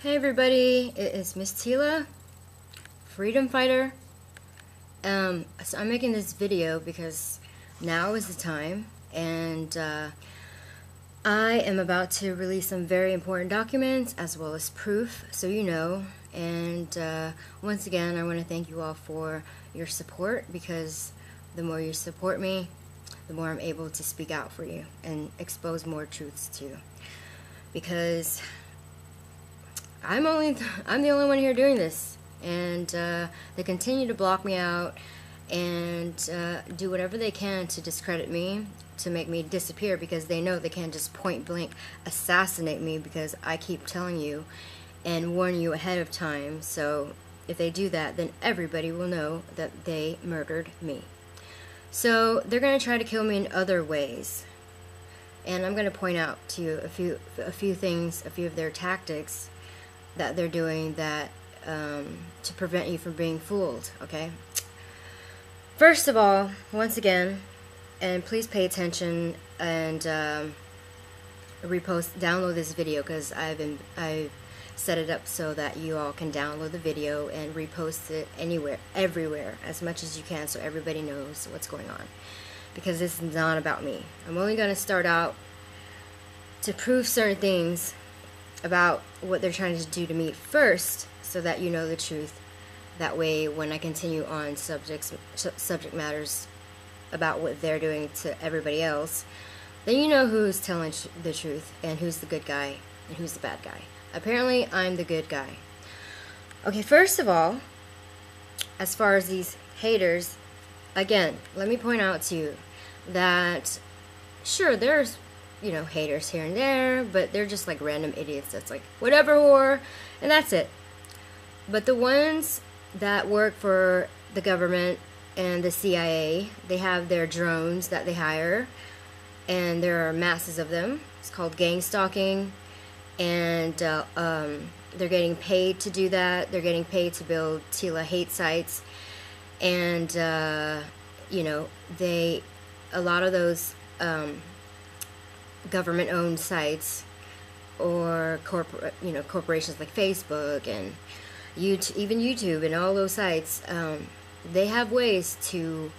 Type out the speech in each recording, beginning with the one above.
Hey everybody, it is Miss Tila, freedom fighter. So I'm making this video because now is the time, and I am about to release some very important documents as well as proof, so you know. And once again, I want to thank you all for your support, because the more you support me, the more I'm able to speak out for you and expose more truths to you. Because I'm the only one here doing this, and they continue to block me out and do whatever they can to discredit me, to make me disappear, because they know they can't just point blank assassinate me, because I keep telling you and warning you ahead of time. So if they do that, then everybody will know that they murdered me. So they're going to try to kill me in other ways, and I'm going to point out to you a few things, a few of their tactics that they're doing that to prevent you from being fooled. Okay, first of all, once again, and please pay attention and download this video, because I set it up so that you all can download the video and repost it anywhere, everywhere, as much as you can, so everybody knows what's going on, because this is not about me. I'm only going to start out to prove certain things about what they're trying to do to me first, so that you know the truth. That way, when I continue on subject matters about what they're doing to everybody else, then you know who's telling the truth and who's the good guy and who's the bad guy. Apparently, I'm the good guy. Okay, first of all, as far as these haters, again, let me point out to you that, sure, there's, you know, haters here and there, but they're just like random idiots that's like, whatever, whore, and that's it. But the ones that work for the government and the CIA, they have their drones that they hire, and there are masses of them. It's called gang stalking, and they're getting paid to do that. They're getting paid to build Tila hate sites, and you know, a lot of those government-owned sites, or corporations like Facebook and YouTube, even YouTube and all those sites, they have ways to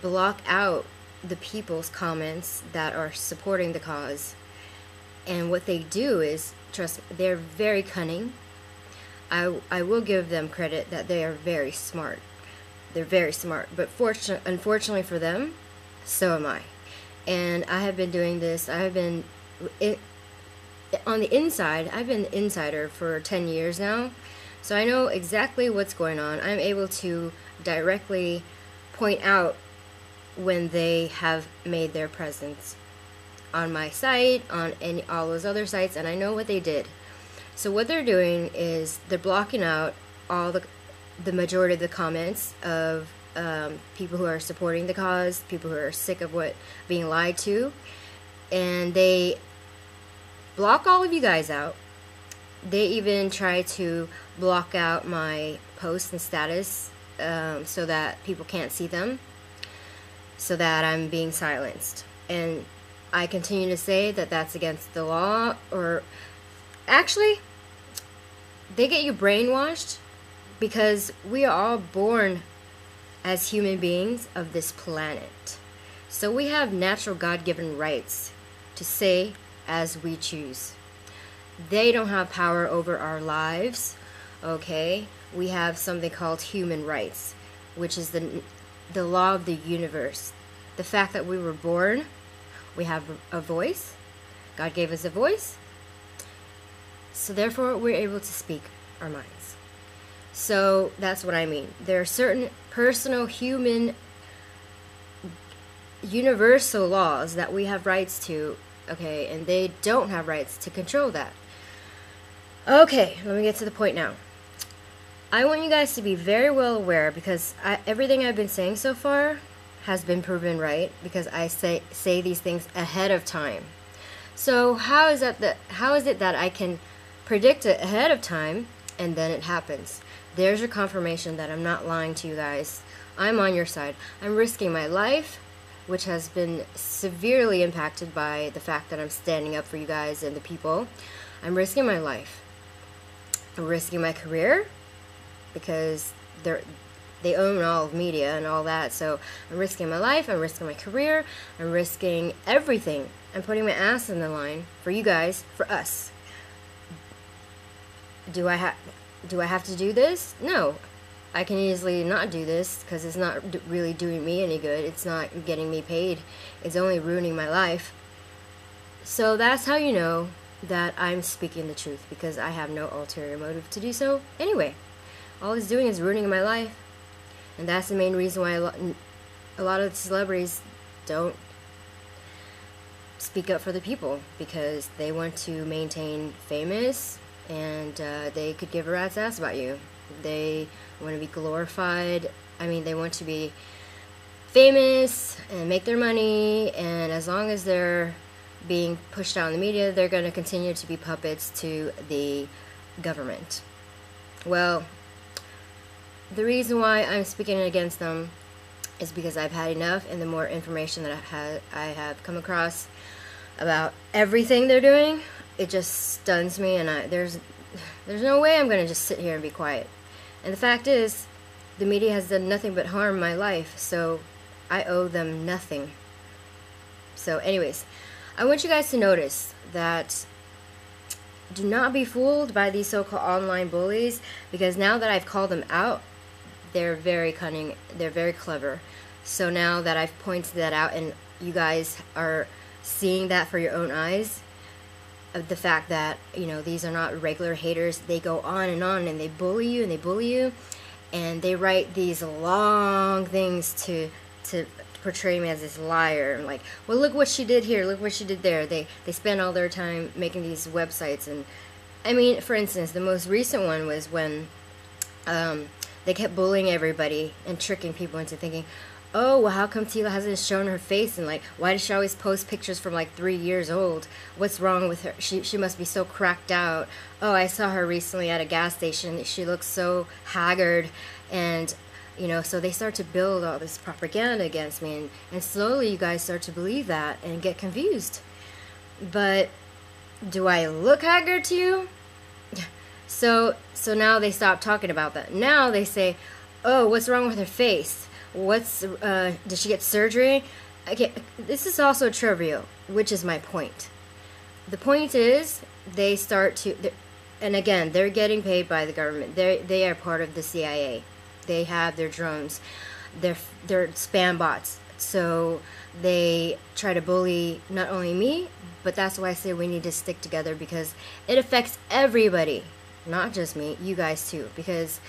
block out the people's comments that are supporting the cause. And what they do is, trust me, they're very cunning. I will give them credit that they are very smart. They're very smart, but unfortunately for them, so am I. And I have been doing this. I have been on the inside. I've been an insider for 10 years now, so I know exactly what's going on. I'm able to directly point out when they have made their presence on my site, on all those other sites, and I know what they did. So what they're doing is they're blocking out all the majority of the comments of people who are supporting the cause, people who are sick of being lied to, and they block all of you guys out. They even try to block out my posts and status, so that people can't see them, so that I'm being silenced. And I continue to say that that's against the law, or actually, they get you brainwashed, because we are all born as human beings of this planet. So we have natural God-given rights to say as we choose. They don't have power over our lives, okay? We have something called human rights, which is the law of the universe. The fact that we were born, we have a voice. God gave us a voice. So therefore, we're able to speak our minds. So that's what I mean. There are certain personal, human, universal laws that we have rights to, okay, and they don't have rights to control that. Okay, let me get to the point now. I want you guys to be very well aware, because everything I've been saying so far has been proven right, because I say these things ahead of time. So how is it that I can predict it ahead of time and then it happens? There's your confirmation that I'm not lying to you guys. I'm on your side. I'm risking my life, which has been severely impacted by the fact that I'm standing up for you guys and the people. I'm risking my life. I'm risking my career because they own all of media and all that. So I'm risking my life, I'm risking my career, I'm risking everything. I'm putting my ass in the line for you guys, for us. Do I have to do this? No. I can easily not do this because it's not really doing me any good. It's not getting me paid. It's only ruining my life. So that's how you know that I'm speaking the truth, because I have no ulterior motive to do so anyway. All it's doing is ruining my life. And that's the main reason why a lot of the celebrities don't speak up for the people, because they want to maintain famous, and they could give a rat's ass about you. They want to be glorified. I mean, they want to be famous and make their money, and as long as they're being pushed out in the media, they're going to continue to be puppets to the government. Well, the reason why I'm speaking against them is because I've had enough, and the more information that I have come across about everything they're doing, it just stuns me, and there's no way I'm going to just sit here and be quiet. And the fact is, the media has done nothing but harm my life, so I owe them nothing. So anyways, I want you guys to notice that do not be fooled by these so-called online bullies, because now that I've called them out, they're very cunning, they're very clever. So now that I've pointed that out and you guys are seeing that for your own eyes, of the fact that, you know, these are not regular haters. They go on and they bully you and they bully you, and they write these long things to portray me as this liar, and like, well, look what she did here, look what she did there. They spend all their time making these websites. And I mean, for instance, the most recent one was when they kept bullying everybody and tricking people into thinking, oh, well, how come Tila hasn't shown her face? And like, why does she always post pictures from like 3 years old? What's wrong with her? She must be so cracked out. Oh, I saw her recently at a gas station. She looks so haggard. And, you know, so they start to build all this propaganda against me. And slowly you guys start to believe that and get confused. But do I look haggard to you? So now they stop talking about that. Now they say, oh, what's wrong with her face? Did she get surgery? Okay, this is also trivial, which is my point. The point is, they start to, and again, they're getting paid by the government. They are part of the CIA. They have their drones. They're spam bots. So they try to bully not only me, but that's why I say we need to stick together, because it affects everybody, not just me, you guys too, because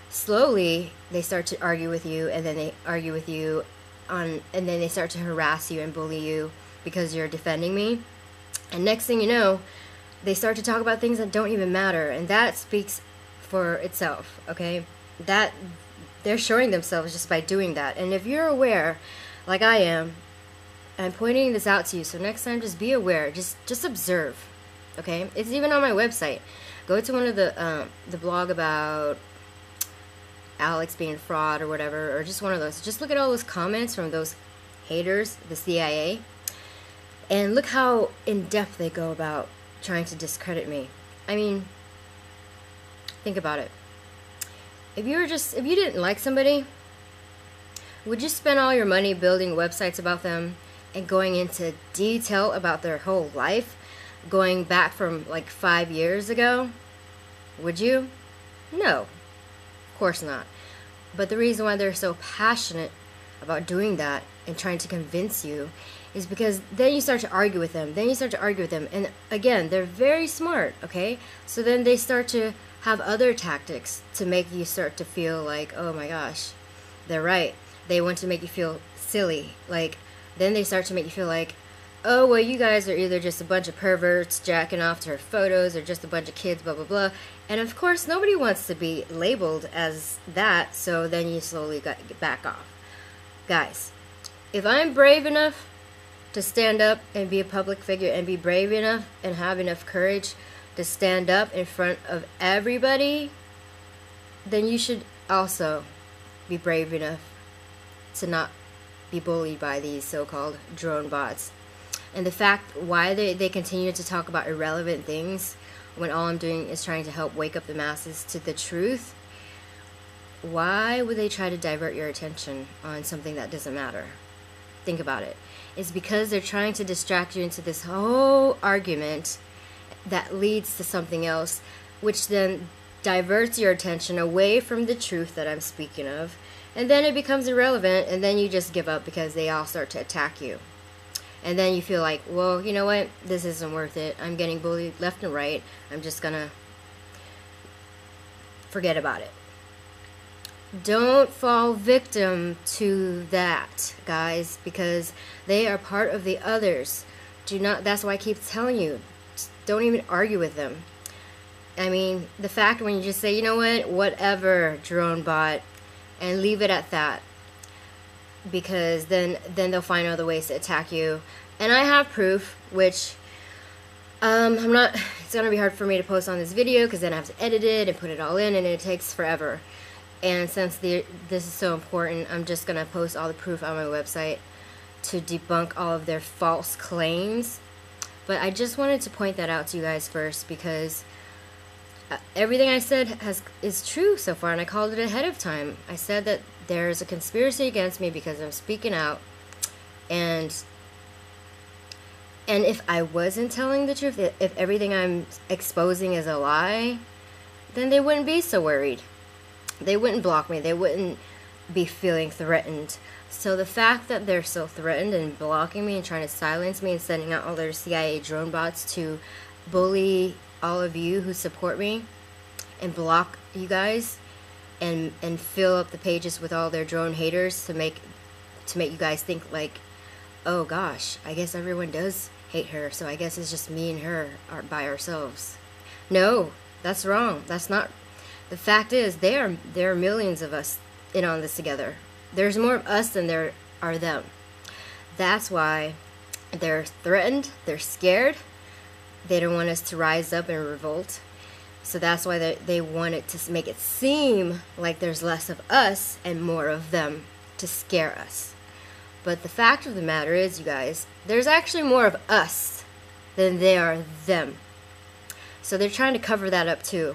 slowly they start to argue with you, and then they argue with you and then they start to harass you and bully you because you're defending me. And next thing you know, they start to talk about things that don't even matter, and that speaks for itself, okay? That they're showing themselves just by doing that. And if you're aware, like I am, I'm pointing this out to you, so next time just be aware, just observe, okay? It's even on my website. Go to one of the blog about Alex being fraud or whatever, or just one of those. Just look at all those comments from those haters, the CIA, and look how in depth they go about trying to discredit me. I mean, think about it. If you didn't like somebody, would you spend all your money building websites about them and going into detail about their whole life, going back from like 5 years ago? Would you? No, of course not. But the reason why they're so passionate about doing that and trying to convince you is because then you start to argue with them. And again, they're very smart, okay? So then they start to have other tactics to make you start to feel like, oh my gosh, they're right. They want to make you feel silly. Like, then they start to make you feel like, oh, well, you guys are either just a bunch of perverts jacking off to her photos, or just a bunch of kids, blah, blah, blah. And of course, nobody wants to be labeled as that, so then you slowly get back off. Guys, if I'm brave enough to stand up and be a public figure, and be brave enough and have enough courage to stand up in front of everybody, then you should also be brave enough to not be bullied by these so-called drone bots. And the fact why they continue to talk about irrelevant things when all I'm doing is trying to help wake up the masses to the truth, why would they try to divert your attention on something that doesn't matter? Think about it. It's because they're trying to distract you into this whole argument that leads to something else, which then diverts your attention away from the truth that I'm speaking of, and then it becomes irrelevant, and then you just give up because they all start to attack you. And then you feel like, well, you know what, this isn't worth it. I'm getting bullied left and right. I'm just gonna forget about it. Don't fall victim to that, guys, because they are part of the others. Do not, that's why I keep telling you, don't even argue with them. I mean, the fact when you just say, you know what, whatever, drone bot, and leave it at that, because then they'll find other ways to attack you. And I have proof, which I'm not, it's gonna be hard for me to post on this video because then I have to edit it and put it all in, and it takes forever. And since this is so important, I'm just gonna post all the proof on my website to debunk all of their false claims. But I just wanted to point that out to you guys first, because everything I said is true so far, and I called it ahead of time. I said that there's a conspiracy against me because I'm speaking out, and if I wasn't telling the truth, if everything I'm exposing is a lie, then they wouldn't be so worried. They wouldn't block me. They wouldn't be feeling threatened. So the fact that they're so threatened and blocking me and trying to silence me and sending out all their CIA drone bots to bully all of you who support me and block you guys and fill up the pages with all their drone haters to make you guys think like, oh gosh, I guess everyone does hate her, so I guess it's just me and her are by ourselves. No, that's wrong. That's not. The fact is, there are millions of us in on this together. There's more of us than there are them. That's why they're threatened, they're scared, they don't want us to rise up and revolt. So that's why they want it to make it seem like there's less of us and more of them to scare us. But the fact of the matter is, you guys, there's actually more of us than there are them. So they're trying to cover that up too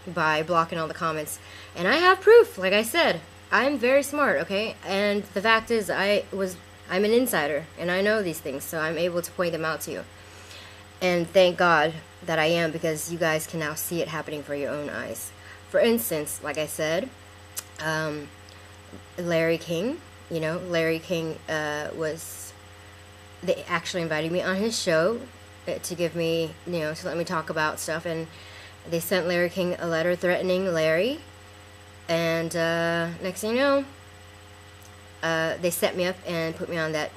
by blocking all the comments. And I have proof, like I said. I'm very smart, okay? And the fact is, I'm an insider, and I know these things, so I'm able to point them out to you. And thank God that I am, because you guys can now see it happening for your own eyes. For instance, like I said, Larry King, you know, Larry King they actually invited me on his show to give me, you know, to let me talk about stuff, and they sent Larry King a letter threatening Larry. And next thing you know, they set me up and put me on that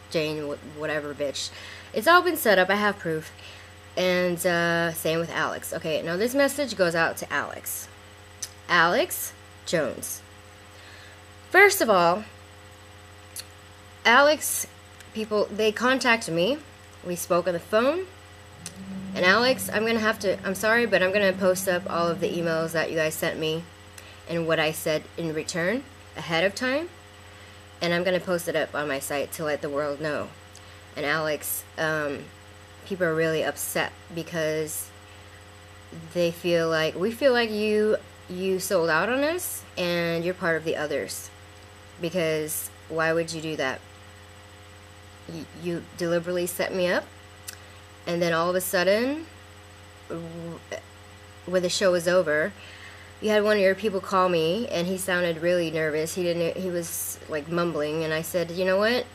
Jane whatever bitch. It's all been set up. I have proof. And same with Alex. Okay, now this message goes out to Alex. Alex Jones. First of all, Alex, people, they contacted me. We spoke on the phone. And Alex, I'm sorry, but I'm going to post up all of the emails that you guys sent me and what I said in return ahead of time. And I'm going to post it up on my site to let the world know. And Alex, people are really upset because we feel like you sold out on us and you're part of the others. Because why would you do that? You deliberately set me up. And then all of a sudden, when the show was over, you had one of your people call me, and he sounded really nervous. He was like mumbling, and I said, you know what?